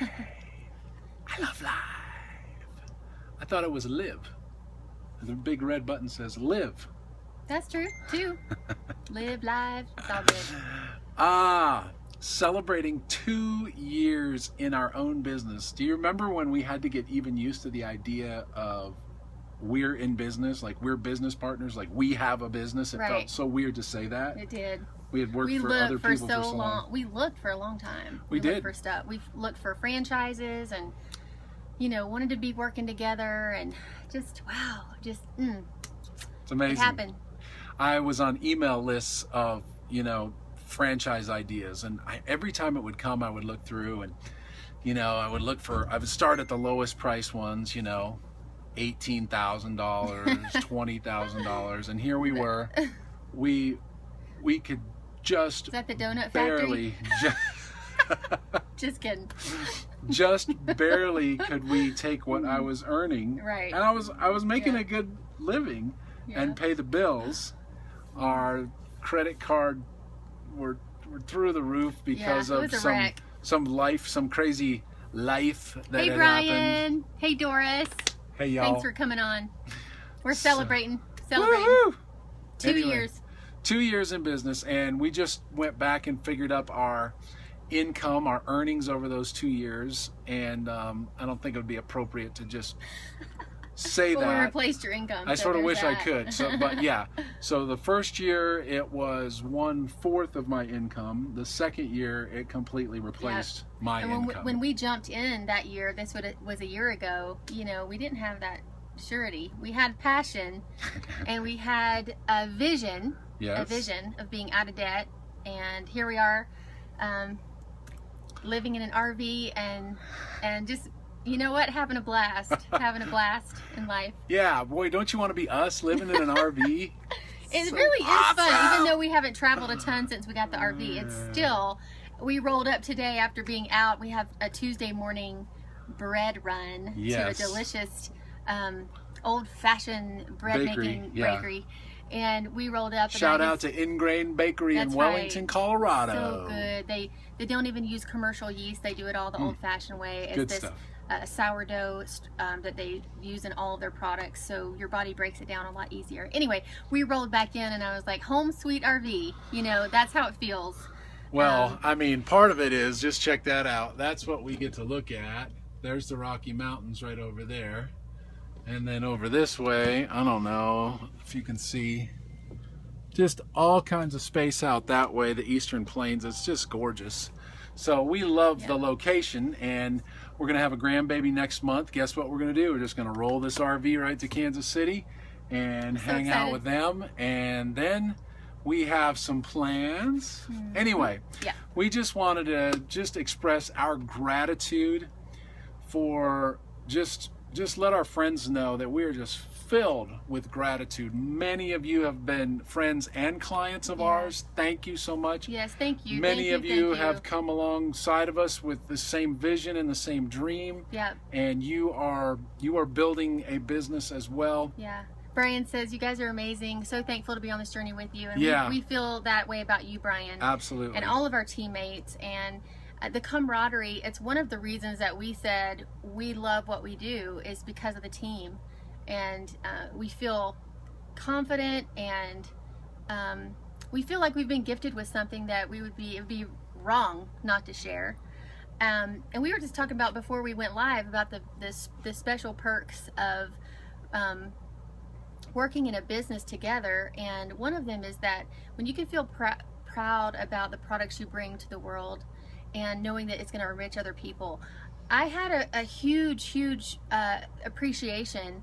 I love live. I thought it was live. The big red button says live. That's true, too. Live live. It's all good. Celebrating 2 years in our own business. Do you remember when we had to get even used to the idea of we're in business, like we're business partners, like we have a business? It felt so weird to say that. It did. We had worked for other people for so long. We looked for a long time. We did. Looked for stuff. We've looked for franchises and, wanted to be working together and just, wow, just, It's amazing. It happened. I was on email lists of, franchise ideas, and every time it would come, I would look through and, I would start at the lowest price ones, $18,000, $20,000, and here we were. We could just Is that the donut barely just kidding. just barely could we take what I was earning, right? And I was making a good living and pay the bills. Our credit card were through the roof because of some crazy life that had Brian. happened. Hey Doris. Hey y'all. Thanks for coming on. We're celebrating. Woo-hoo! 2 years. 2 years in business, and we just went back and figured up our income, our earnings over those 2 years, and I don't think it would be appropriate to just say that. We replaced your income. I sort of wish I could. But yeah. So the first year it was 1/4 of my income. The second year it completely replaced my income. When we jumped in that year, this was a year ago. We didn't have that surety. We had passion, and we had a vision. Yes. A vision of being out of debt, and here we are, living in an RV and just. You know what? Having a blast in life. Yeah, boy, don't you want to be us living in an RV? It really is fun, even though we haven't traveled a ton since we got the RV. It's still, we rolled up today after being out. We have a Tuesday morning bread run to a delicious old-fashioned bread-making bakery. And we rolled up. Shout out to Ingrain Bakery in Wellington, Colorado. So good. They don't even use commercial yeast. They do it all the old-fashioned way. It's good this stuff. Sourdough that they use in all of their products, so your body breaks it down a lot easier. Anyway, we rolled back in, and I was like, home sweet RV. That's how it feels. Well, I mean, part of it is, just check that out. That's what we get to look at. There's the Rocky Mountains right over there. And then over this way, I don't know if you can see, just all kinds of space out that way, the Eastern Plains. It's just gorgeous. So we love the location, and we're going to have a grandbaby next month. Guess what we're going to do? We're just going to roll this RV right to Kansas City and hang out with them. And then we have some plans. Anyway, we just wanted to just express our gratitude for just let our friends know that we're just filled with gratitude. Many of you have been friends and clients of ours. Thank you so much. Yes, thank you. Many of you have come alongside of us with the same vision and the same dream. Yeah. And you are building a business as well. Yeah. Brian says, you guys are amazing. So thankful to be on this journey with you. And we feel that way about you, Brian. Absolutely. And all of our teammates. And the camaraderie, it's one of the reasons that we said we love what we do, is because of the team. And we feel confident, and we feel like we've been gifted with something that it would be wrong not to share. And we were just talking about, before we went live, about the special perks of working in a business together. And one of them is that when you can feel proud about the products you bring to the world, and knowing that it's going to enrich other people. I had a huge appreciation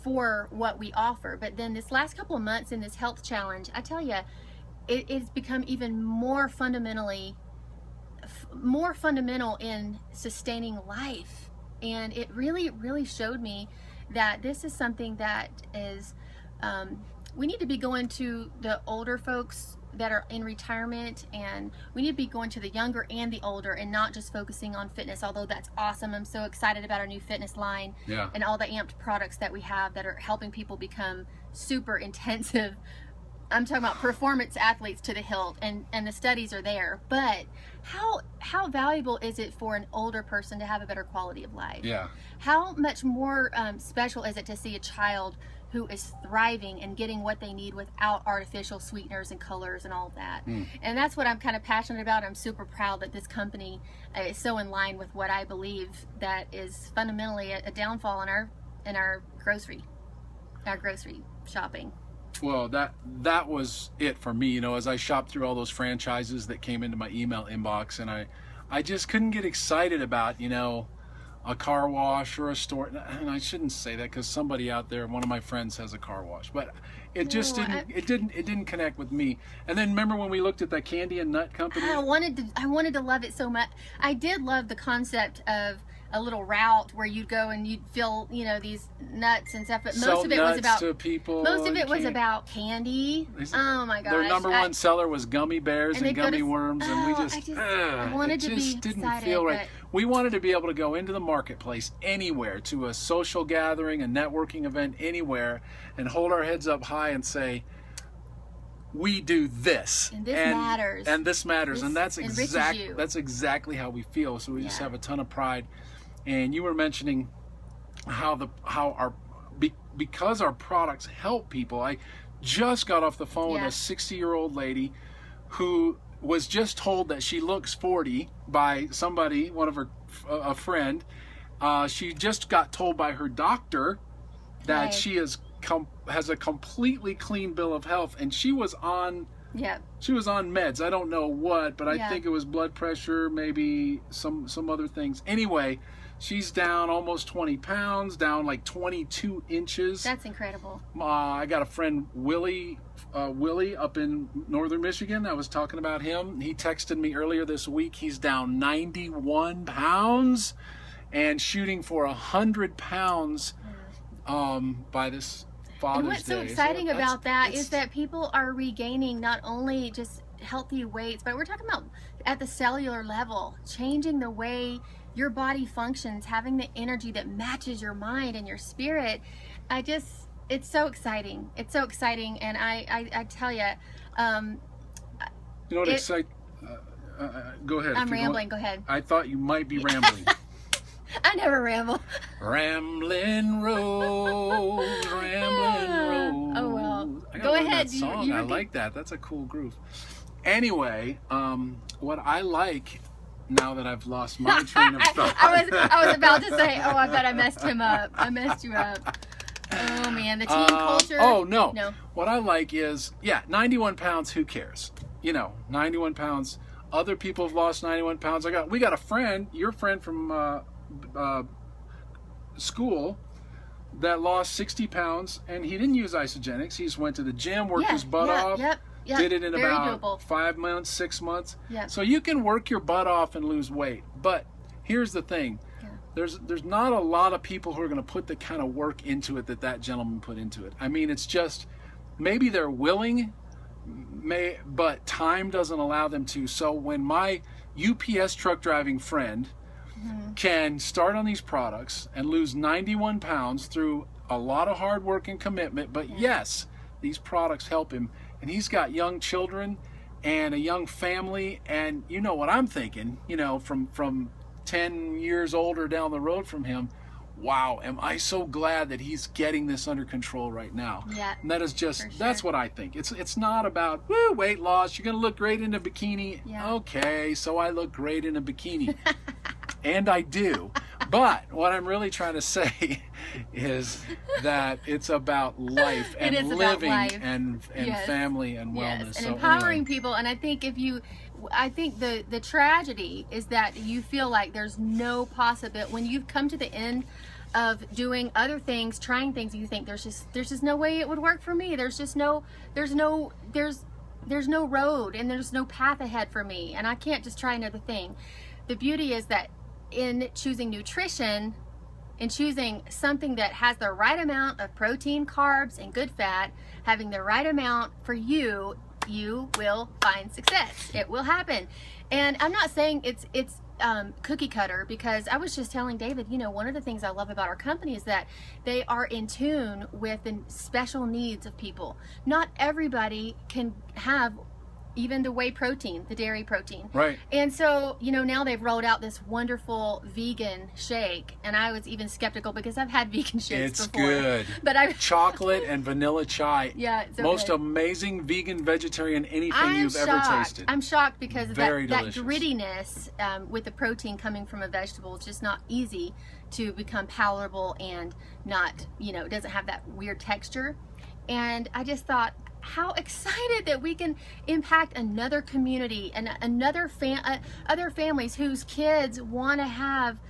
for what we offer, but then this last couple of months in this health challenge, I tell you, it's become even more fundamental in sustaining life. And it really showed me that this is something that is, we need to be going to the older folks that are in retirement, and we need to be going to the younger and the older, and not just focusing on fitness, although that's awesome. I'm so excited about our new fitness line and all the amped products that we have that are helping people become super intensive I'm talking about performance athletes to the hilt, and the studies are there. But how valuable is it for an older person to have a better quality of life? Yeah. How much more special is it to see a child who is thriving and getting what they need without artificial sweeteners and colors and all of that? And that's what I'm kind of passionate about. I'm super proud that this company is so in line with what I believe that is fundamentally a downfall in our grocery shopping. Well, that was it for me, as I shopped through all those franchises that came into my email inbox, and I just couldn't get excited about, a car wash or a store. And I shouldn't say that, because somebody out there, one of my friends, has a car wash, but it just didn't connect with me. And then remember when we looked at that candy and nut company? I wanted to love it so much. I did love the concept of a little route where you'd go and you'd feel, these nuts and stuff, but most of it was about people. Most of it was about candy. Oh my gosh! Their number one seller was gummy bears and gummy worms, and we I wanted to be didn't excited, feel right. We wanted to be able to go into the marketplace anywhere, to a social gathering, a networking event, anywhere, and hold our heads up high and say, we do this, and this matters, and this matters, this and that's exactly how we feel. So we just have a ton of pride. And you were mentioning because our products help people. I just got off the phone with a 60-year-old lady who was just told that she looks 40 by somebody, a friend. She just got told by her doctor that she has a completely clean bill of health, and she was on meds. I don't know what, but I think it was blood pressure, maybe some other things. Anyway, she's down almost 20 pounds, down like 22 inches. That's incredible. I got a friend, Willie up in northern Michigan. I was talking about him. He texted me earlier this week. He's down 91 pounds and shooting for 100 pounds by this Father's Day. And what's so exciting about that is that people are regaining not only just healthy weights, but we're talking about at the cellular level, changing the way your body functions, having the energy that matches your mind and your spirit. It's so exciting. It's so exciting, and I tell you, what excites? Go ahead. I'm rambling. Go ahead. I thought you might be rambling. I never ramble. Rambling Rose, Rambling Rose. Oh well. Go ahead. That song. I like that. That's a cool groove. Anyway, what I like, now that I've lost my train of thought. I was about to say, I bet I messed him up. I messed you up. Oh man, the team culture. Oh no. What I like is, 91 pounds. Who cares? 91 pounds. Other people have lost 91 pounds. We got a friend, your friend from school, that lost 60 pounds, and he didn't use isogenics. He just went to the gym, worked his butt off. Yep, did it in very about doable. 5 months, 6 months. Yep. So you can work your butt off and lose weight. But here's the thing. There's not a lot of people who are going to put the kind of work into it that gentleman put into it. I mean, it's just, maybe they're willing, but time doesn't allow them to. So when my UPS truck driving friend can start on these products and lose 91 pounds through a lot of hard work and commitment, but yes, these products help him. And he's got young children and a young family, and you know what I'm thinking, from 10 years older down the road from him, wow, am I so glad that he's getting this under control right now. Yeah. And that is just, that's what I think. It's not about, woo, weight loss, you're going to look great in a bikini. Yeah. Okay, so I look great in a bikini. And I do. But what I'm really trying to say is that it's about life and living and family and wellness. And empowering people. And I think the tragedy is that you feel like there's no possibility when you've come to the end of doing other things, trying things, you think there's just no way it would work for me. There's no road, and there's no path ahead for me, and I can't just try another thing. The beauty is that in choosing nutrition, in choosing something that has the right amount of protein, carbs, and good fat, having the right amount for you, you will find success. It will happen. And I'm not saying it's cookie cutter, because I was just telling David, you know, one of the things I love about our company is that they are in tune with the special needs of people. Not everybody can have even the whey protein, the dairy protein. Right. And so, you know, now they've rolled out this wonderful vegan shake, and I was even skeptical because I've had vegan shakes before. It's good. But I've chocolate and vanilla chai. Yeah, it's so most good. amazing vegan vegetarian anything you've ever tasted. I'm shocked because of that delicious. grittiness with the protein coming from a vegetable. It's just not easy to become palatable and not, you know, it doesn't have that weird texture. And I just thought, how excited that we can impact another community and other families whose kids want to have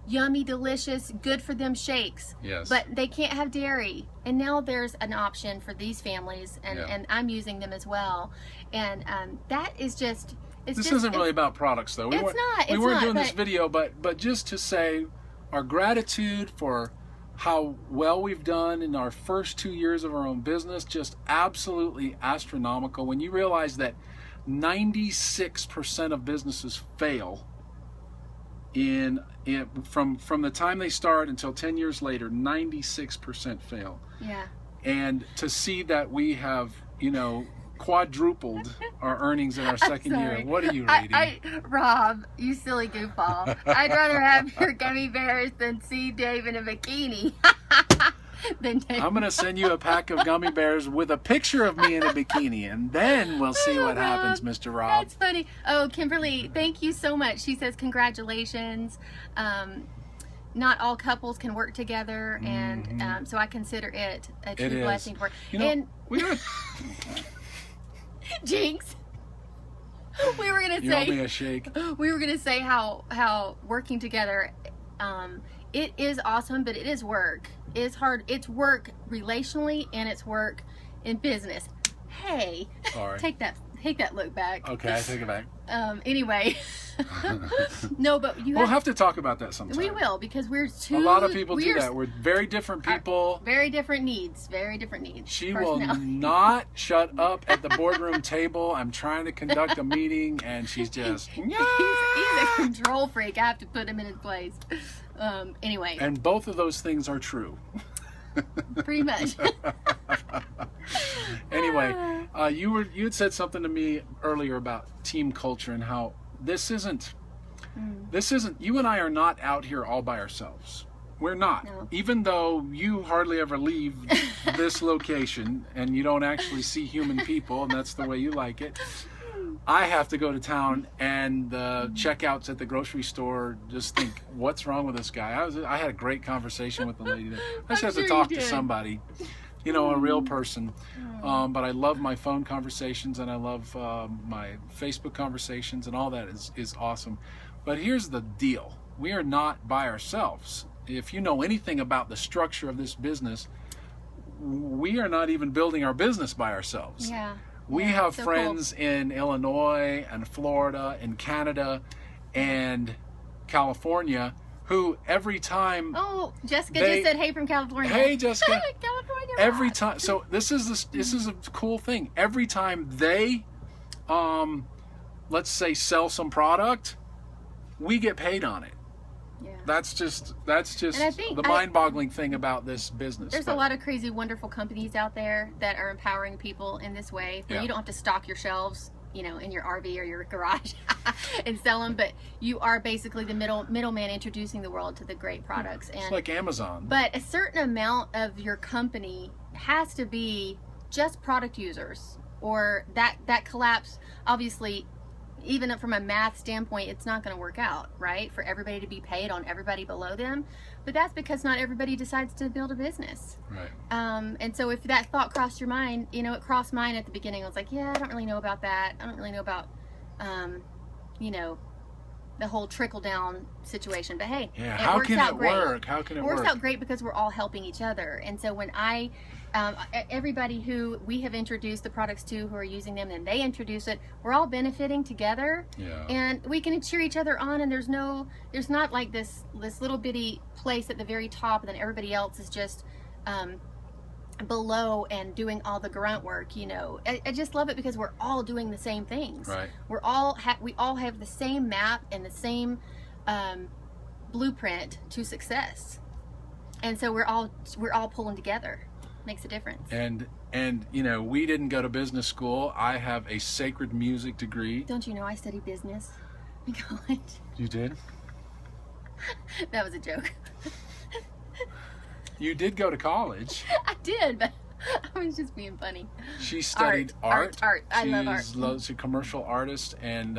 yummy, delicious, good for them shakes. Yes. But they can't have dairy. And now there's an option for these families, and I'm using them as well. And that is just, this isn't really about products, though. We weren't doing this video, but just to say our gratitude for how well we've done in our first 2 years of our own business, just absolutely astronomical. When you realize that 96% of businesses fail from the time they start until 10 years later, 96% fail. Yeah. And to see that we have, you know, quadrupled our earnings in our second year. What are you reading? Rob, you silly goofball. I'd rather have your gummy bears than see Dave in a bikini. I'm going to send you a pack of gummy bears with a picture of me in a bikini, and then we'll see what happens, Mr. Rob. That's funny. Oh, Kimberly, thank you so much. She says congratulations. Not all couples can work together, and so I consider it a true blessing to work. You know, and we were... Jinx. We were gonna you say. owe me a shake. We were gonna say how working together, it is awesome, but it is work. It's hard. It's work relationally, and it's work in business. Hey, sorry. Take that look back. Okay, I take it back. Anyway, no, but we'll have to talk about that sometime. We will, because we're two. A lot of people do that. We're very different people. Very different needs. Very different needs. She will not shut up at the boardroom table. I'm trying to conduct a meeting, and she's just. He's a control freak. I have to put him in his place. Anyway. And both of those things are true. Pretty much. Anyway, you had said something to me earlier about team culture and how this isn't you and I are not out here all by ourselves. We're not. No. Even though you hardly ever leave this location and you don't actually see human people, and that's the way you like it. I have to go to town, and the checkouts at the grocery store just think, what's wrong with this guy? I had a great conversation with the lady there. I just have to talk to somebody, you know, a real person. But I love my phone conversations, and I love my Facebook conversations, and all that is awesome. But here's the deal. We are not by ourselves. If you know anything about the structure of this business, we are not even building our business by ourselves. Yeah. We have friends in Illinois and Florida and Canada and California who every time... Oh, Jessica just said hey from California. Hey, Jessica. California. Every time... So this is a cool thing. Every time they, let's say, sell some product, we get paid on it. Yeah. That's just the mind-boggling thing about this business. There's a lot of crazy, wonderful companies out there that are empowering people in this way. Where you don't have to stock your shelves, you know, in your RV or your garage and sell them, but you are basically the middleman introducing the world to the great products. And it's like Amazon. But a certain amount of your company has to be just product users, or that collapse, obviously. Even from a math standpoint, it's not going to work out, right? For everybody to be paid on everybody below them. But that's because not everybody decides to build a business. Right. And so if that thought crossed your mind, you know, it crossed mine at the beginning. I was like, yeah, I don't really know about that. I don't really know about, you know, the whole trickle down situation. But hey, how can it work? How can it work? It works out great because we're all helping each other. And so when everybody who we have introduced the products to, who are using them, and they introduce it, we're all benefiting together. Yeah. And we can cheer each other on, and there's not like this little bitty place at the very top, and then everybody else is just below and doing all the grunt work. You know, I just love it because we're all doing the same things. Right. We all have the same map and the same blueprint to success. And so we're all pulling together. Makes a difference. And you know, we didn't go to business school. I have a sacred music degree. Don't you know I studied business in college? You did? That was a joke. You did go to college. I did, but I was just being funny. She studied art. I love art. She's a commercial artist, and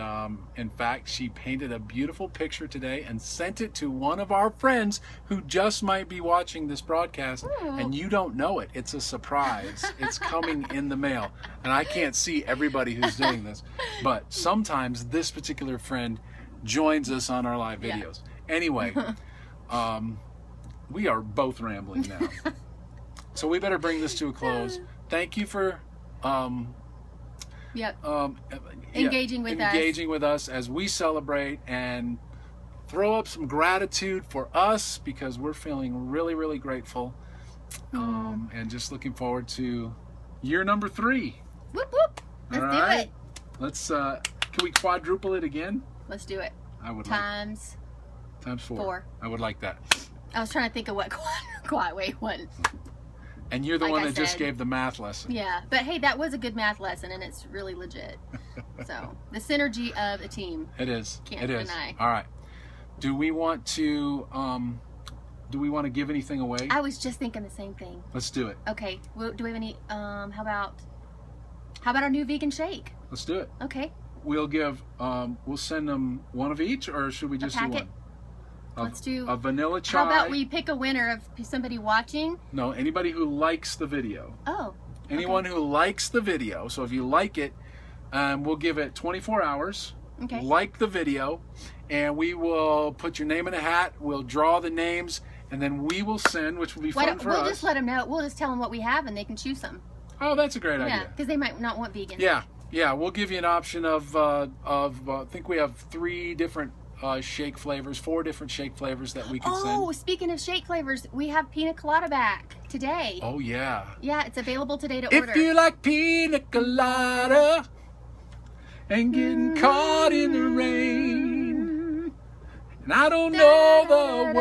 in fact, she painted a beautiful picture today and sent it to one of our friends who just might be watching this broadcast, and you don't know it. It's a surprise. It's coming in the mail, and I can't see everybody who's doing this, but sometimes this particular friend joins us on our live videos. Yeah. Anyway, we are both rambling now. So we better bring this to a close. Thank you for engaging with us as we celebrate and throw up some gratitude for us, because we're feeling really, really grateful, and just looking forward to year number 3. Whoop whoop! Let's do it. Let's can we quadruple it again? Let's do it. I would times 4. I would like that. I was trying to think of what one. And you're the one that just gave the math lesson. Yeah, but hey, that was a good math lesson, and it's really legit. So the synergy of a team. It is. Can't deny. All right. Do we want to give anything away? I was just thinking the same thing. Let's do it. Okay. Well, do we have any? How about our new vegan shake? Let's do it. Okay. We'll give. We'll send them one of each, or should we just do one? Let's do a vanilla chai. How about we pick a winner of somebody watching? No, anybody who likes the video. Oh. Anyone who likes the video. So if you like it, we'll give it 24 hours. Okay. Like the video, and we will put your name in a hat. We'll draw the names, and then we will send, which will be fun for us. We'll just let them know. We'll just tell them what we have, and they can choose some. Oh, that's a great idea. Yeah, because they might not want vegan. Yeah. We'll give you an option of I think we have 3 different shake flavors, 4 different shake flavors that we can send. Oh, speaking of shake flavors, we have pina colada back today. Oh, yeah. Yeah, it's available today to order. If you like pina colada and getting caught in the rain, and I don't know the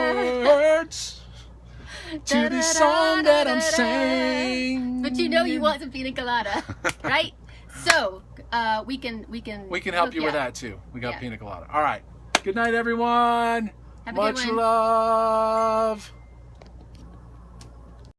words to the song that I'm saying, but you know you want some pina colada, right? So we can help you with that too. We got pina colada. All right. Good night, everyone. Have a good one. Much love.